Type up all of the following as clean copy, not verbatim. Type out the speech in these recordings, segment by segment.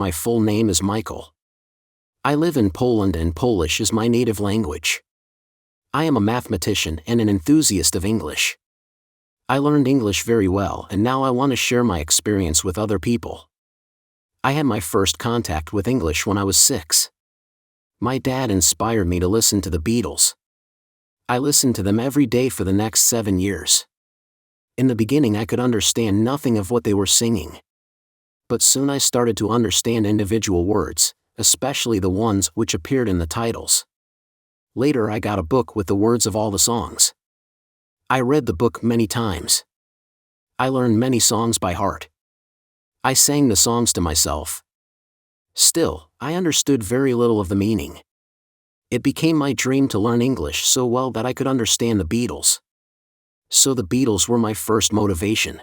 My full name is Michael. I live in Poland and Polish is my native language. I am a mathematician and an enthusiast of English. I learned English very well and now I want to share my experience with other people. I had my first contact with English when I was 6. My dad inspired me to listen to the Beatles. I listened to them every day for the next 7 years. In the beginning I could understand nothing of what they were singing. But soon I started to understand individual words, especially the ones which appeared in the titles. Later I got a book with the words of all the songs. I read the book many times. I learned many songs by heart. I sang the songs to myself. Still, I understood very little of the meaning. It became my dream to learn English so well that I could understand the Beatles. So the Beatles were my first motivation.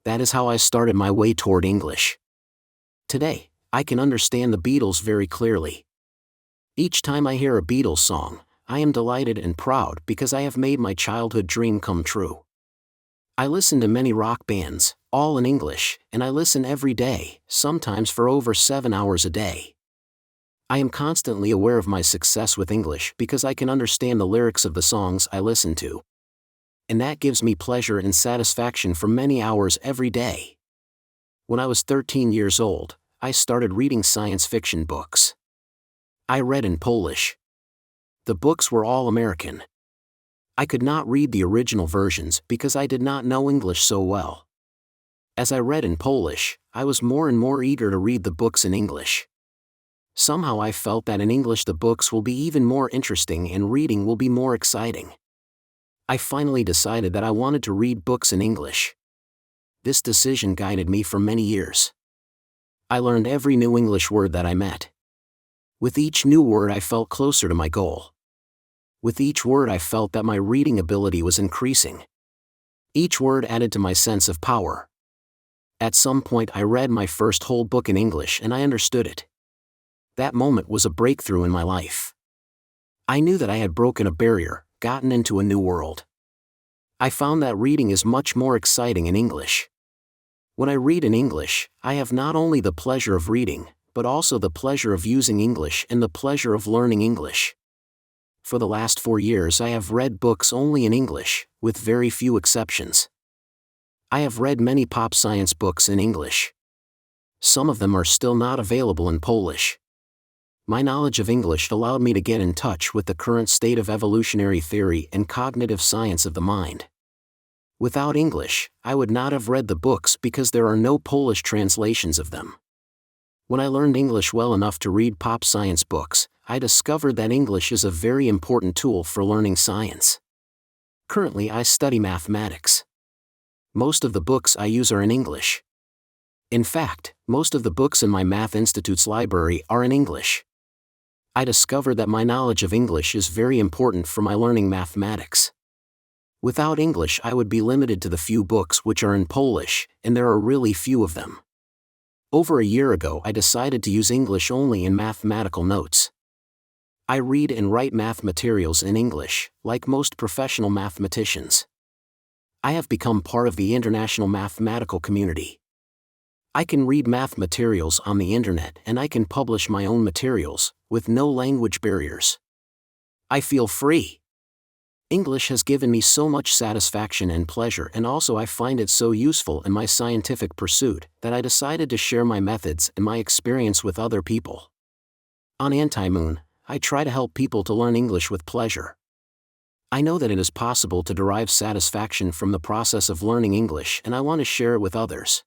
That is how I started my way toward English. Today, I can understand the Beatles very clearly. Each time I hear a Beatles song, I am delighted and proud because I have made my childhood dream come true. I listen to many rock bands, all in English, and I listen every day, sometimes for over 7 hours a day. I am constantly aware of my success with English because I can understand the lyrics of the songs I listen to. And that gives me pleasure and satisfaction for many hours every day. When I was 13 years old, I started reading science fiction books. I read in Polish. The books were all American. I could not read the original versions because I did not know English so well. As I read in Polish, I was more and more eager to read the books in English. Somehow I felt that in English the books will be even more interesting and reading will be more exciting. I finally decided that I wanted to read books in English. This decision guided me for many years. I learned every new English word that I met. With each new word I felt closer to my goal. With each word I felt that my reading ability was increasing. Each word added to my sense of power. At some point I read my first whole book in English and I understood it. That moment was a breakthrough in my life. I knew that I had broken a barrier, gotten into a new world. I found that reading is much more exciting in English. When I read in English, I have not only the pleasure of reading, but also the pleasure of using English and the pleasure of learning English. For the last 4 years I have read books only in English, with very few exceptions. I have read many pop science books in English. Some of them are still not available in Polish. My knowledge of English allowed me to get in touch with the current state of evolutionary theory and cognitive science of the mind. Without English, I would not have read the books because there are no Polish translations of them. When I learned English well enough to read pop science books, I discovered that English is a very important tool for learning science. Currently I study mathematics. Most of the books I use are in English. In fact, most of the books in my Math Institute's library are in English. I discovered that my knowledge of English is very important for my learning mathematics. Without English I would be limited to the few books which are in Polish, and there are really few of them. Over a year ago I decided to use English only in mathematical notes. I read and write math materials in English, like most professional mathematicians. I have become part of the international mathematical community. I can read math materials on the internet and I can publish my own materials, with no language barriers. I feel free. English has given me so much satisfaction and pleasure, and also I find it so useful in my scientific pursuit that I decided to share my methods and my experience with other people. On Anti-Moon, I try to help people to learn English with pleasure. I know that it is possible to derive satisfaction from the process of learning English and I want to share it with others.